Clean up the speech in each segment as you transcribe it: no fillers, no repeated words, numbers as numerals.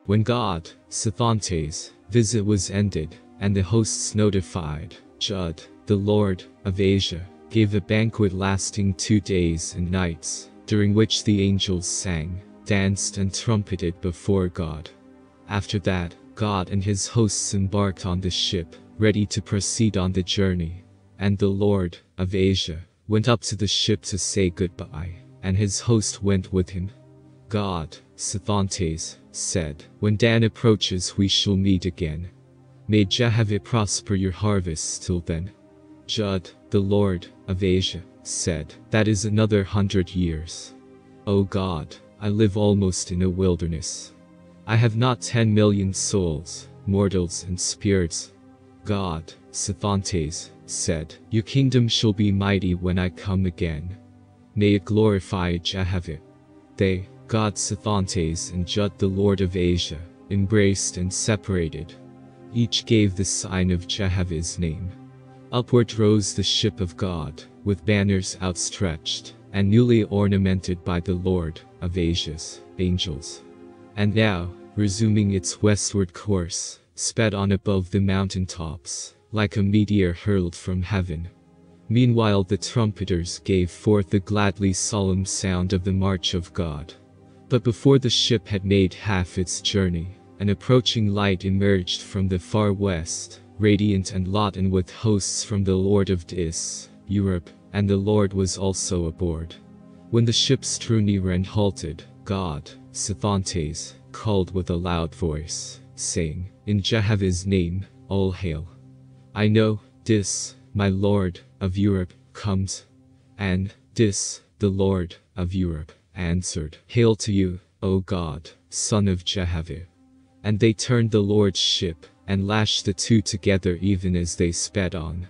When God, Sethantes, visit was ended, and the hosts notified, Jud, the Lord of Asia, gave a banquet lasting 2 days and nights, during which the angels sang, danced and trumpeted before God. After that, God and his hosts embarked on the ship, ready to proceed on the journey. And the Lord of Asia went up to the ship to say goodbye, and his host went with him. God, Sethantes, said, "When Dan approaches we shall meet again. May Jehovah prosper your harvests till then." Jud, the Lord of Asia, said, "That is another 100 years. O God, I live almost in a wilderness. I have not 10 million souls, mortals and spirits." God, Sethantes, said, "Your kingdom shall be mighty when I come again. May it glorify Jehovah." They, God Sethantes and Jud the Lord of Asia, embraced and separated. Each gave the sign of Jehovah's name. Upward rose the ship of God, with banners outstretched, and newly ornamented by the Lord of Asia's angels. And now, resuming its westward course, sped on above the mountain tops, like a meteor hurled from heaven. Meanwhile the trumpeters gave forth the gladly solemn sound of the march of God. But before the ship had made half its journey, an approaching light emerged from the far west, radiant and laden with hosts from the Lord of Europe, and the Lord was also aboard. When the ship drew near and halted, God, Sethantes, called with a loud voice, saying, "In Jehovah's name, all hail. I know, my Lord of Europe, comes." And, the Lord of Europe, answered, "Hail to you, O God, Son of Jehovah." And they turned the Lord's ship, and lashed the two together even as they sped on.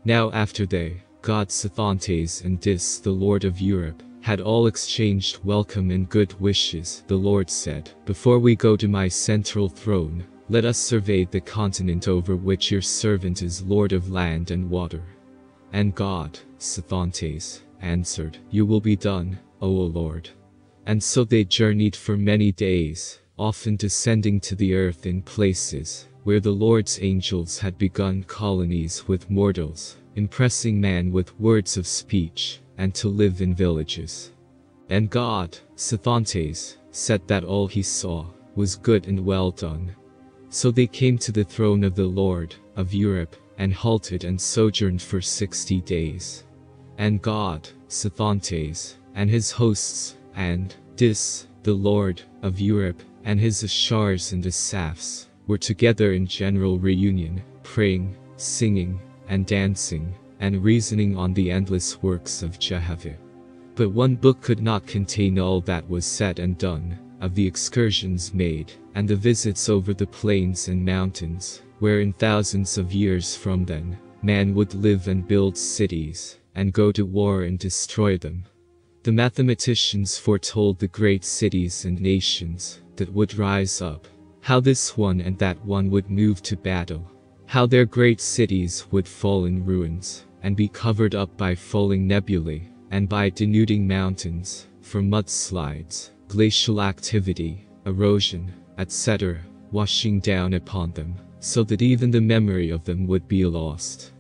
Now after they, God Sethantes and the Lord of Europe, had all exchanged welcome and good wishes, the Lord said, "Before we go to my central throne, let us survey the continent over which your servant is Lord of land and water." And God, Sethantes, answered, "You will be done, O Lord." And so they journeyed for many days, often descending to the earth in places where the Lord's angels had begun colonies with mortals, impressing man with words of speech, and to live in villages. And God, Sethantes, said that all he saw was good and well done. So they came to the throne of the Lord of Europe, and halted and sojourned for 60 days. And God, Sethantes, and his hosts, and the Lord of Europe, and his Ashars and Asaphs, were together in general reunion, praying, singing, and dancing, and reasoning on the endless works of Jehovah. But one book could not contain all that was said and done, of the excursions made, and the visits over the plains and mountains, where in thousands of years from then, man would live and build cities, and go to war and destroy them. The mathematicians foretold the great cities and nations that would rise up, how this one and that one would move to battle, how their great cities would fall in ruins, and be covered up by falling nebulae, and by denuding mountains, for mudslides, glacial activity, erosion, etc., washing down upon them, so that even the memory of them would be lost.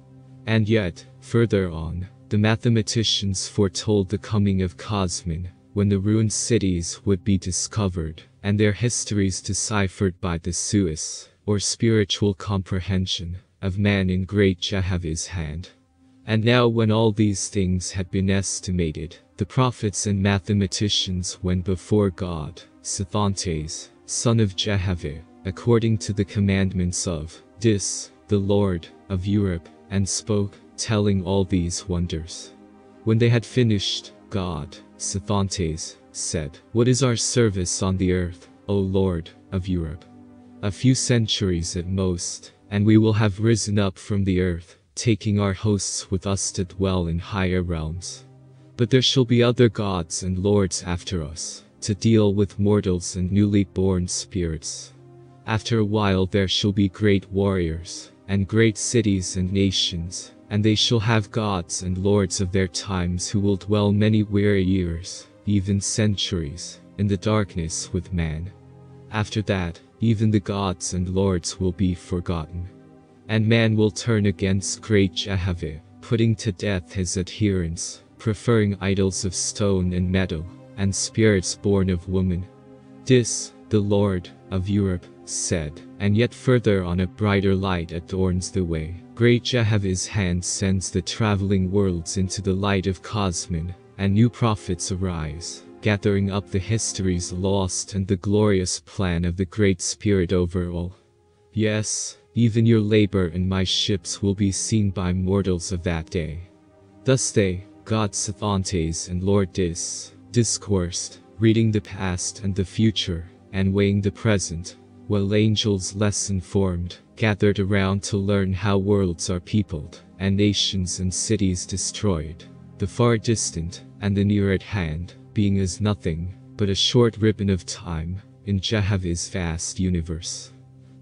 And yet, further on, the mathematicians foretold the coming of Cosmin, when the ruined cities would be discovered, and their histories deciphered by the suis, or spiritual comprehension, of man in great Jehovah's hand. And now when all these things had been estimated, the prophets and mathematicians went before God, Sethantes, son of Jehovah, according to the commandments of the Lord of Europe, and spoke, telling all these wonders. When they had finished, God, Sethantes, said, "What is our service on the earth, O Lord of Europe? A few centuries at most, and we will have risen up from the earth, taking our hosts with us to dwell in higher realms. But there shall be other gods and lords after us, to deal with mortals and newly born spirits. After a while there shall be great warriors, and great cities and nations, and they shall have gods and lords of their times who will dwell many weary years, even centuries, in the darkness with man. After that, even the gods and lords will be forgotten. And man will turn against great Jehovah, putting to death his adherents, preferring idols of stone and metal, and spirits born of woman. This, the Lord of Europe, said, and yet further on a brighter light adorns the way. Great Jehovah's hand sends the traveling worlds into the light of Cosmin, and new prophets arise, gathering up the histories lost and the glorious plan of the Great Spirit over all. Yes, even your labor and my ships will be seen by mortals of that day. Thus they, God Sethantes and Lord Dis, discoursed, reading the past and the future, and weighing the present, while angels less informed, gathered around to learn how worlds are peopled, and nations and cities destroyed, the far distant, and the near at hand, being as nothing, but a short ribbon of time, in Jehovah's vast universe.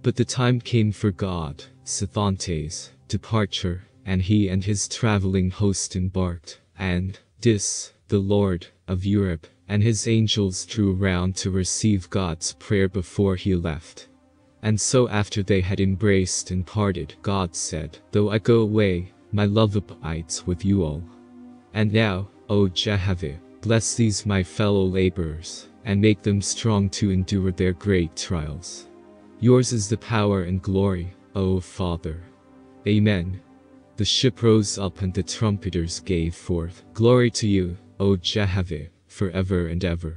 But the time came for God, Sethantes, departure, and he and his traveling host embarked, and, Dis, the Lord of Europe, and his angels drew round to receive God's prayer before he left. And so after they had embraced and parted, God said, though I go away, my love abides with you all. And now, O Jehovah, bless these my fellow laborers, and make them strong to endure their great trials. Yours is the power and glory, O Father. Amen. The ship rose up and the trumpeters gave forth, Glory to you, O Jehovah, forever and ever.